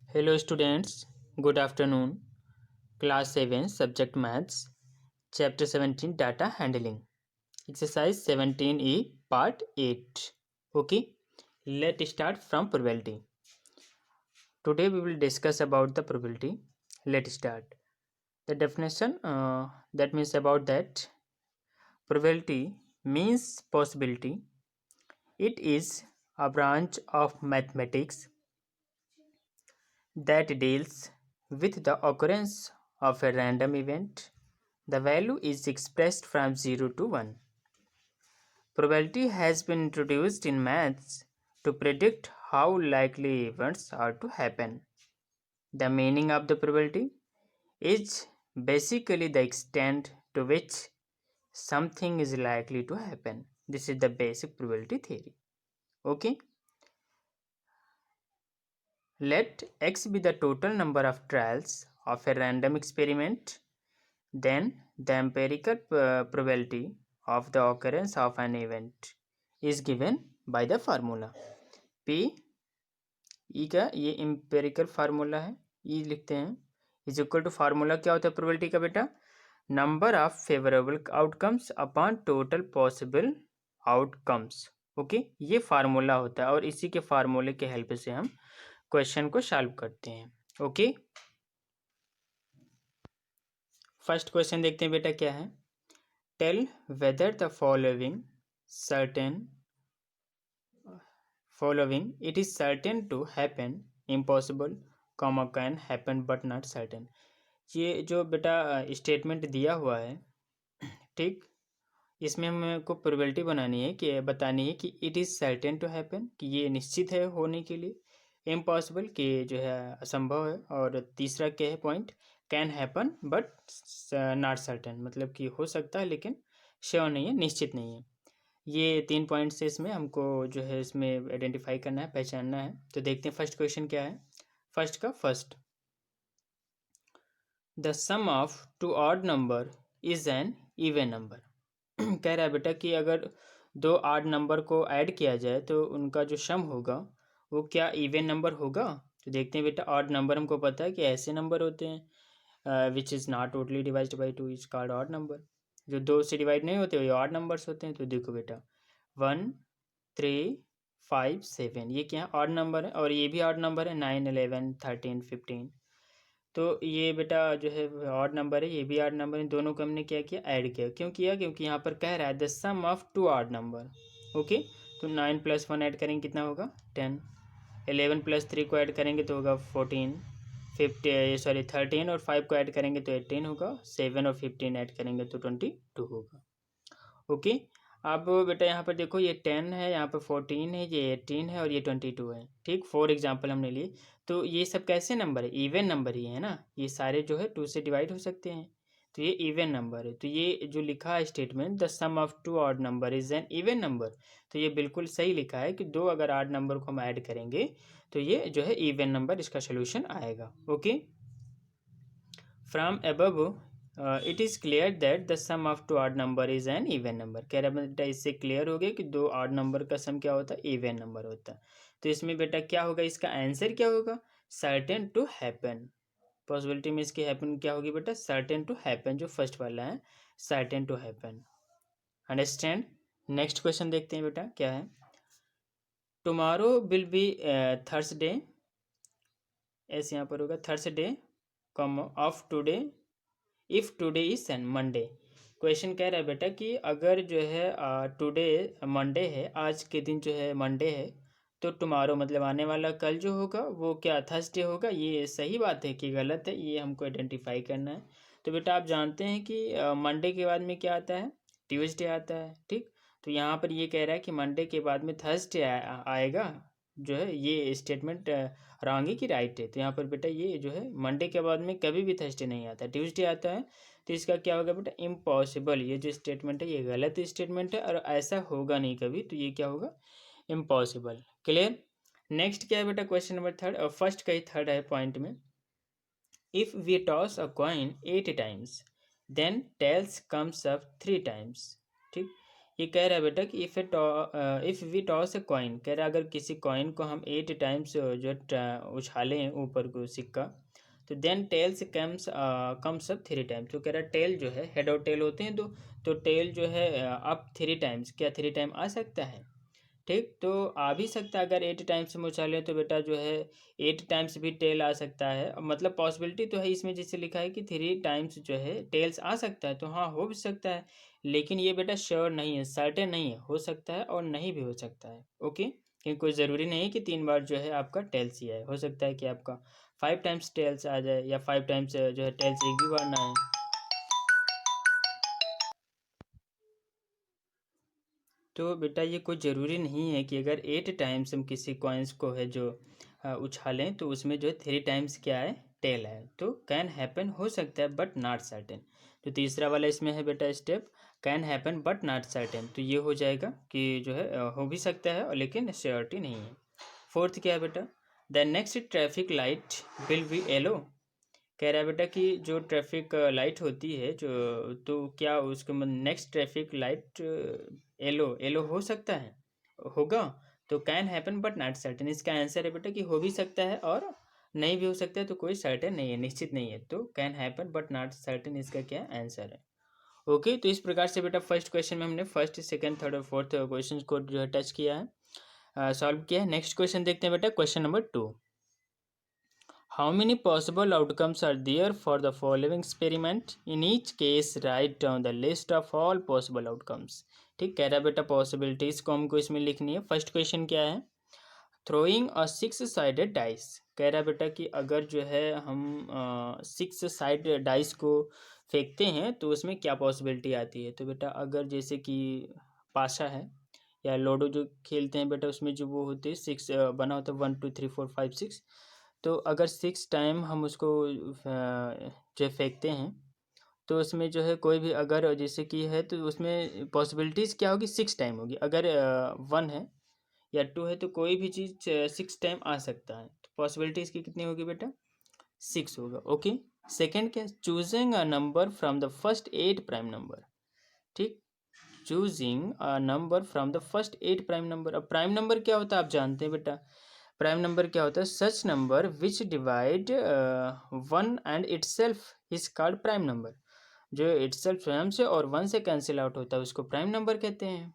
Hello students, good afternoon. Class 7 Subject Maths, Chapter 17 Data Handling. Exercise 17E Part 8. Okay, let's start from probability. Today we will discuss about the probability. Let's start. The definition that means about that probability means possibility. It is a branch of mathematics that deals with the occurrence of a random event. The value is expressed from 0 to 1. Probability has been introduced in maths to predict how likely events are to happen. The meaning of the probability is basically the extent to which something is likely to happen. This is the basic probability theory. Okay? Let x be the total number of trials of a random experiment. Then the empirical probability of the occurrence of an event is given by the formula P E का ये empirical formula है E लिखते हैं is equal to formula क्या होता है probability का बेटा number of favourable outcomes upon total possible outcomes okay ये फार्मूला होता है और इसी के फार्मूले के हेल्प से हम क्वेश्चन को सॉल्व करते हैं ओके फर्स्ट क्वेश्चन देखते हैं बेटा क्या है tell whether the following it is certain to happen impossible comma can happen but not certain ये जो बेटा स्टेटमेंट दिया हुआ है ठीक इसमें हमको प्रोबेबिलिटी बनानी है कि बतानी है कि it is certain to happen कि ये निश्चित है होने के लिए इम्पॉसिबल कि जो है असंभव है और तीसरा क्या है point can happen but not certain मतलब कि हो सकता है लेकिन श्योर नहीं है निश्चित नहीं है ये 3 पॉइंट से इसमें हमको जो है इसमें आइडेंटिफाई करना है पहचानना है तो देखते हैं फर्स्ट क्वेश्चन क्या है first the sum of two odd number is an even number कह रहा है बेटा कि अगर दो ऑड नंबर को ऐड किया जाए तो उनका जो सम होगा वो क्या इवन नंबर होगा तो देखते हैं बेटा ऑड नंबर हमको पता है कि ऐसे नंबर होते हैं which is not totally divide by two is called odd number जो दो से डिवाइड नहीं होते वो ऑड नंबर्स होते हैं तो देखो बेटा 1 3 5 7 ये क्या है ऑड नंबर है और ये भी ऑड नंबर है 9 11 13 15 तो ये बेटा जो है ऑड नंबर है ये भी ऑड नंबर है दोनों को हमने क्या किया ऐड किया क्यों किया क्योंकि यहाँ पर कह रहा है the sum of two odd number okay तो 9 + 1 ऐड करेंगे कितना होगा 10 11 + 3 को ऐड करेंगे तो होगा 14 13 और 5 को ऐड करेंगे तो 18 होगा 7 और 15 ऐड करेंगे तो 22 होगा ओके अब बेटा यहाँ पर देखो ये 10 है यहाँ पर 14 है ये 18 है और ये 22 है ठीक 4 एग्जाम्पल हमने लिए तो ये सब कैसे नंबर है इवन नंबर ही है ना ये सारे जो है 2 से डिवाइड हो सकते हैं तो ये इवन नंबर है तो ये जो लिखा है statement the sum of two odd number is an even number तो ये बिल्कुल सही लिखा है कि दो अगर ऑड नंबर को हम ऐड करेंगे तो ये जो है इवन नंबर इसका सोल्यूशन आएगा okay from above it is clear that the sum of two odd number is an even number कह रहा है बेटा इससे क्लियर हो गया कि दो ऑड नंबर का सम क्या होता है इवन नंबर होता है तो इसमें बेटा क्या होगा इसका आंसर क्या होगा सर्टेन टू हैपन पॉसिबिलिटी में इसकी हैपन क्या होगी बेटा सर्टेन टू हैपन जो फर्स्ट वाला है certain to happen understand next question देखते हैं बेटा क्या है टुमारो विल बी थर्सडे ऐसे यहाँ पर होगा Thursday com of today if today is an Monday question कह रहा है बेटा कि अगर जो है टुडे मंडे है आज के दिन जो है मंडे है तो टुमारो मतलब आने वाला कल जो होगा वो क्या थर्सडे होगा ये सही बात है कि गलत है ये हमको आइडेंटिफाई करना है तो बेटा आप जानते हैं कि मंडे के बाद में क्या आता है ट्यूसडे आता है ठीक तो यहाँ पर ये कह रहा है कि मंडे के बाद में थर्सडे आएगा जो है ये स्टेटमेंट रॉन्ग है कि राइट है तो यहाँ पर बेटा ये जो है मंडे के बाद में कभी भी थर्सडे नहीं आता ट्यूसडे आता है तो इसका क्या होगा बेटा इम्पॉसिबल ये जो स्टेटमेंट है ये गलत स्टेटमेंट है और ऐसा होगा नहीं कभी तो ये क्या होगा इम्पॉसिबल क्लियर नेक्स्ट क्या है बेटा क्वेश्चन नंबर थर्ड और फर्स्ट का ही थर्ड है पॉइंट में if we toss a coin 8 times then tails comes up 3 times ठीक ये कह रहा है बेटा कि if we toss a coin, कह रहा है अगर किसी कॉइन को हम 8 टाइम्स जो उछालें ऊपर को सिक्का, तो then tails comes up 3 times. तो कह रहा है टेल जो है, हेड और टेल होते हैं दो, तो टेल जो है अप 3 टाइम्स, क्या 3 टाइम आ सकता है? ठीक, तो आ भी सकता है। अगर 8 टाइम्स हम उछालें तो बेटा जो है 8 टाइम्स भी टेल आ सकता है, मतलब पॉसिबिलिटी तो है इसमें, जैसे लिखा है कि 3 टाइम्स जो है टेल्स आ सकता है, तो हाँ हो भी सकता है। लेकिन ये बेटा श्योर नहीं है, सर्टेन नहीं है, हो सकता है और नहीं भी हो सकता है। ओके, क्योंकि कोई ज़रूरी नहीं है कि 3 बार जो है आपका टेल्स ही आए, हो सकता है कि आपका 5 टाइम्स टेल्स आ जाए, या 5 टाइम्स जो है टेल्स एक भी बार ना आए। तो बेटा ये कोई ज़रूरी नहीं है कि अगर 8 टाइम्स हम किसी कॉइन्स को है जो उछालें, तो उसमें जो है 3 टाइम्स क्या है, टेल है। तो कैन हैपन, हो सकता है, बट नॉट सर्टेन। तो तीसरा वाला इसमें है बेटा step, can happen but not certain, तो ये हो जाएगा कि जो है हो भी सकता है और लेकिन श्योरिटी नहीं है। फोर्थ क्या है बेटा, the next traffic light will be yellow. कह रहा है बेटा कि जो ट्रैफिक लाइट होती है जो, तो क्या उसके next traffic light yellow, yellow हो सकता है, होगा। तो can happen but not certain, इसका आंसर है बेटा कि हो भी सकता है और नहीं भी हो सकता है, तो कोई सर्टेन नहीं है, निश्चित नहीं है। तो can happen but not certain इसका क्या आंसर है। ओके, तो इस प्रकार से बेटा फर्स्ट क्वेश्चन में हमने फर्स्ट सेकंड थर्ड और फोर्थ क्वेश्चन को जो है टच किया है, सॉल्व किया है। नेक्स्ट क्वेश्चन देखते हैं बेटा, question number 2। How many possible outcomes are there for the following experiment? In each case, write down the list of all possible outcomes. ठीक, कह रहा है बेटा पॉसिबिलिटीज को हमको इसमें लिखनी है। फर्स्ट क्वेश्चन क्या है, थ्रोइंग अ 6 साइडेड डाइस। कह रहा है बेटा कि अगर जो है हम 6 साइड डाइस को फेंकते हैं तो उसमें क्या पॉसिबिलिटी आती है। तो बेटा अगर जैसे कि पाशा है या लूडो जो खेलते हैं बेटा, उसमें जो वो होते हैं 6 बना होता है, 1 2 3 4 5 6। तो अगर 6 टाइम हम उसको जो फेंकते हैं, तो उसमें जो है कोई भी अगर जैसे कि है, तो उसमें पॉसिबिलिटीज़ क्या होगी, 6 टाइम होगी। अगर 1 है या 2 है, तो कोई भी चीज़ 6 टाइम आ सकता है, तो पॉसिबिलिटीज़ की कितनी होगी बेटा, 6 होगा। ओके, सेकेंड क्या, choosing a number from the first 8 prime number. ठीक, choosing a number from the first 8 prime number. अब प्राइम नंबर क्या होता है आप जानते हैं बेटा, प्राइम नंबर क्या होता है, सच number which divide 1 and itself is called prime number. जो इटसेल्फ स्वयं से और 1 से कैंसिल आउट होता है उसको प्राइम नंबर कहते हैं।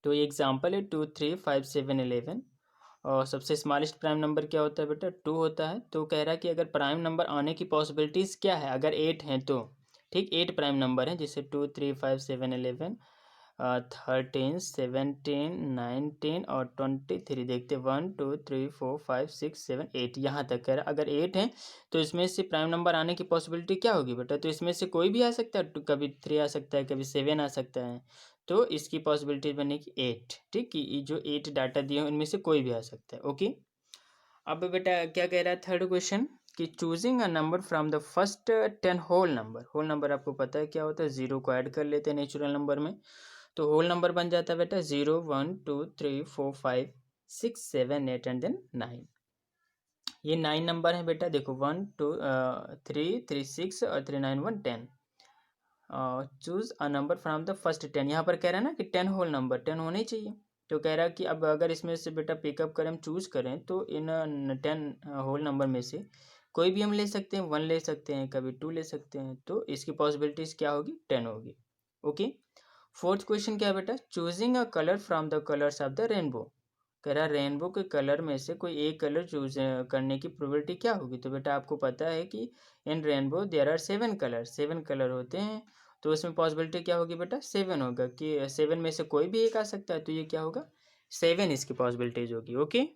तो ये एग्जाम्पल है 2 3 5 7 11। और सबसे स्मॉलेस्ट प्राइम नंबर क्या होता है बेटा, 2 होता है। तो कह रहा है कि अगर प्राइम नंबर आने की पॉसिबिलिटीज़ क्या है, अगर 8 हैं तो, ठीक 8 प्राइम नंबर हैं, जैसे 2 3 5 7 11 13 17 19 और 23। देखते 1 2 3 4 5 6 7 8, यहाँ तक कह रहा है। अगर 8 हैं तो इसमें से प्राइम नंबर आने की पॉसिबिलिटी क्या होगी बेटा, तो इसमें से कोई भी आ सकता है, कभी 3 आ सकता है, कभी 7 आ सकता है। तो इसकी पॉसिबिलिटी बनेगी 8। ठीक, कि जो 8 डाटा दिए हैं उनमें से कोई भी आ सकता है। ओके, अब बेटा क्या कह रहा है थर्ड क्वेश्चन, कि choosing a number from the first 10 whole number. Whole number आपको पता है क्या होता है, जीरो को ऐड कर लेते हैं नेचुरल नंबर में, तो होल नंबर बन जाता है बेटा 0 1 2 3 4 5 6 7 8 एंड देन 9। ये 9 नंबर है बेटा, देखो 1 2 3 3 6 और 3 9 1 10। Choose a number from the first 10, यहाँ पर कह रहा है ना कि 10 होल नंबर 10 होने ही चाहिए। तो कह रहा है कि अब अगर इसमें से बेटा पिकअप करें, हम चूज करें, तो इन 10 होल नंबर में से कोई भी हम ले सकते हैं, 1 ले सकते हैं, कभी 2 ले सकते हैं, तो इसकी पॉसिबिलिटीज क्या होगी, 10 होगी। ओके, फोर्थ क्वेश्चन क्या है बेटा, choosing a colour from the colours of the rainbow. कह रहा है रेनबो के कलर में से कोई एक कलर चूज करने की प्रोबेबिलिटी क्या होगी। तो बेटा आपको पता है कि in rainbow there are 7 colour, 7 colour होते हैं, तो उसमें पॉसिबिलिटी क्या होगी बेटा, 7 होगा, कि 7 में से कोई भी एक आ सकता है, तो ये क्या होगा, 7 इसकी पॉसिबिलिटीज होगी। ओके,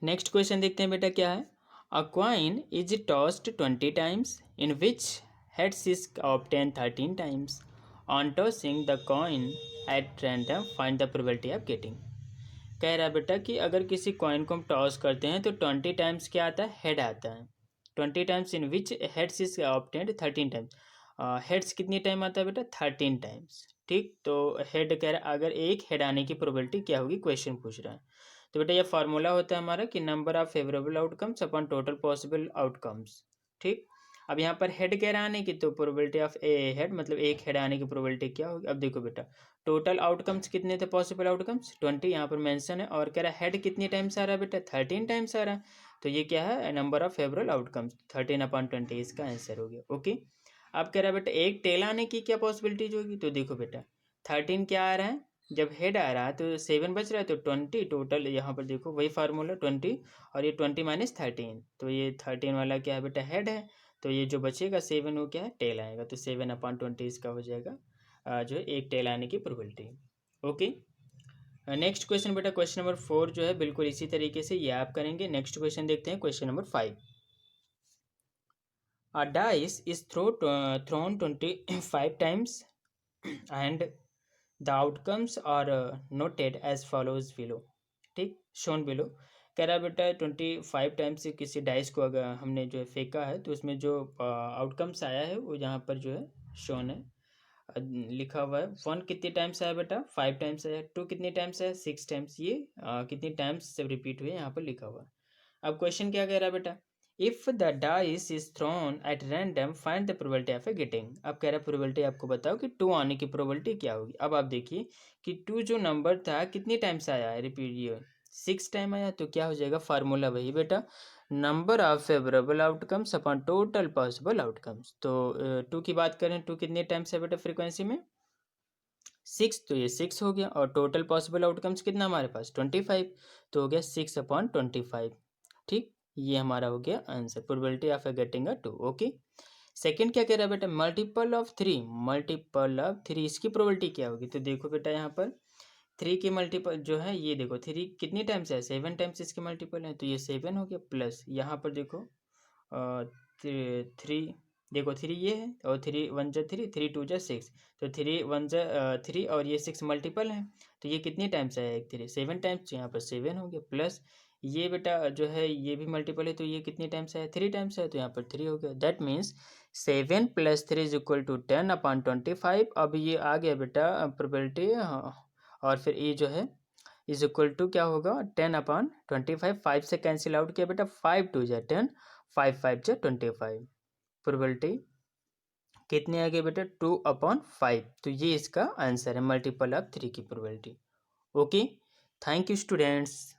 नेक्स्ट क्वेश्चन देखते हैं बेटा क्या है, a coin is tossed 20 times in which heads is obtain 13 times. On tossing the coin at random find the probability of getting. कह रहा है बेटा कि अगर किसी कॉइन को हम टॉस करते हैं तो 20 टाइम्स क्या आता है, हेड आता है। 20 times in which heads is obtained 13 times. Heads कितनी टाइम आता है बेटा, 13 टाइम्स। ठीक, तो हेड कह रहा है अगर एक हेड आने की प्रोबेबिलिटी क्या होगी, क्वेश्चन पूछ रहा है। तो बेटा ये फार्मूला होता है हमारा कि number of favourable outcomes upon total possible outcomes. ठीक, अब यहाँ पर हेड कह रहा आने की, तो प्रोबेबिलिटी ऑफ ए हेड मतलब एक हेड आने की प्रोबेबिलिटी क्या होगी। अब देखो बेटा, टोटल आउटकम्स कितने थे, पॉसिबल आउटकम्स 20 यहाँ पर मेंशन है, और कह रहा है हेड कितनी टाइम्स आ रहा है बेटा, 13 टाइम्स आ रहा है। तो ये क्या है, नंबर ऑफ फेवरेबल आउटकम्स 13/20 इसका आंसर हो गया। ओके, अब कह रहा है बेटा एक टेल आने की क्या पॉसिबिलिटीज होगी। तो देखो बेटा 13 क्या आ रहा है, जब हेड आ रहा है तो 7 बच रहा है, तो 20 टोटल यहाँ पर देखो वही फार्मूला 20, और ये 20 माइनस 13, तो ये 13 वाला क्या है बेटा हेड है, तो ये जो बचेगा 7 वो क्या है टेल आएगा, तो 7/20 इसका हो जाएगा जो है एक टेल आने की प्रोबेबिलिटी। ओके, नेक्स्ट क्वेश्चन बेटा, क्वेश्चन नंबर 4 जो है बिल्कुल इसी तरीके से ये आप करेंगे। नेक्स्ट क्वेश्चन देखते हैं, question number 5। A dice is thrown 25 times and the outcomes are noted as follows below। ठीक, shown below। कह रहा है बेटा 25 टाइम्स से किसी डाइस को अगर हमने जो है फेंका है, तो उसमें जो आउटकम्स आया है वो यहाँ पर जो है शोन है, लिखा हुआ है। 1 कितनी टाइम्स आया बेटा, 5 टाइम्स आया। 2 कितनी टाइम्स आया, 6 टाइम्स। ये कितनी टाइम्स से रिपीट हुए यहाँ पर लिखा हुआ है। अब क्वेश्चन क्या कह रहा है बेटा, if the dice is throne eight random find the probability of A getting. अब कह रहा है प्रोबेबिलिटी आपको बताओ कि 2 आने की प्रोबेबिलिटी क्या होगी। अब आप देखिए कि 2 जो नंबर था कितनी टाइम्स आया है, रिपीट ये 6 टाइम आया, तो क्या हो जाएगा, फार्मूला वही बेटा, number of favourable outcomes upon total possible outcomes. तो 2 की बात करें, 2 कितने टाइम्स है बेटा फ्रीक्वेंसी में, 6, तो ये 6 हो गया, और टोटल पॉसिबल आउटकम्स कितना हमारे पास 25, तो हो गया 6/25। ठीक, ये हमारा हो गया answer, probability of getting a 2। Okay, second क्या कह रहा है बेटा, मल्टीपल ऑफ 3, मल्टीपल ऑफ 3 इसकी प्रोबेबिलिटी क्या होगी। तो देखो बेटा यहाँ पर 3 की मल्टीपल जो है, ये देखो 3 कितनी टाइम्स है, 7 टाइम्स इसके मल्टीपल है, तो ये 7 हो गया, प्लस यहाँ पर देखो 3, देखो 3 ये है, और 3 1 जा 3, 3 2 जा 6, तो 3 1 जा 3, और ये 6 मल्टीपल है, तो ये कितनी टाइम्स आया, एक 3 7 टाइम्स, यहाँ पर 7 हो गया, प्लस ये बेटा जो है ये भी मल्टीपल है, तो ये कितनी टाइम्स आया, 3 टाइम्स है, तो यहाँ पर 3 हो गया। That means 7 + 3 = 10/25। अब ये आ गया बेटा प्रोबेबिलिटी, और फिर ये जो है इज इक्वल टू क्या होगा, 10/25। 5 से कैंसिल आउट किया बेटा, 5 2 जा 10, 5 5 जा 25। प्रोबेबिलिटी कितनी आ गई बेटा, 2/5। तो ये इसका आंसर है, मल्टीपल ऑफ 3 की probability. Okay, thank you students.